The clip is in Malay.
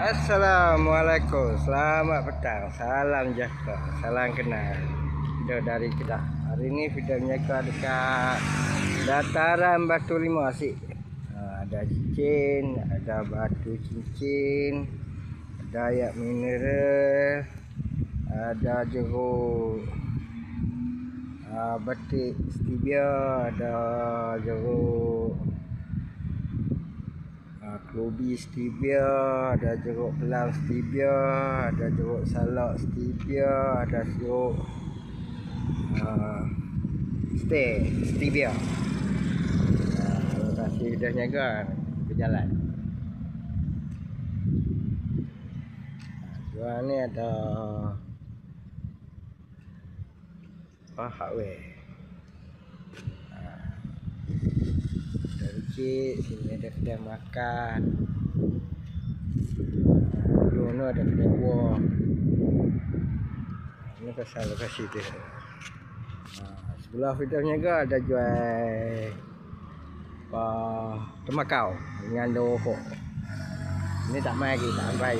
Assalamualaikum, selamat petang, salam sejahtera, salam kenal. Video dari Kedah. Hari ini video menjaga dekat dataran Batu Lima Asik. Ada cincin, ada batu cincin, ada ayak mineral, ada jeruk batik stevia, ada jeruk Klobi stevia, ada jeruk pelang stevia, ada jeruk salak stevia, ada jeruk stevia. Terima kasih sudah jaga berjalan. Jual ni ada hardware. Dari sini ada kedai makan. Dulu ada kedai buah. Ini pasal lokasi dia. Sebelah video niaga ada jual tembakau dengan rokok. Ini tak mai lagi, tak sampai.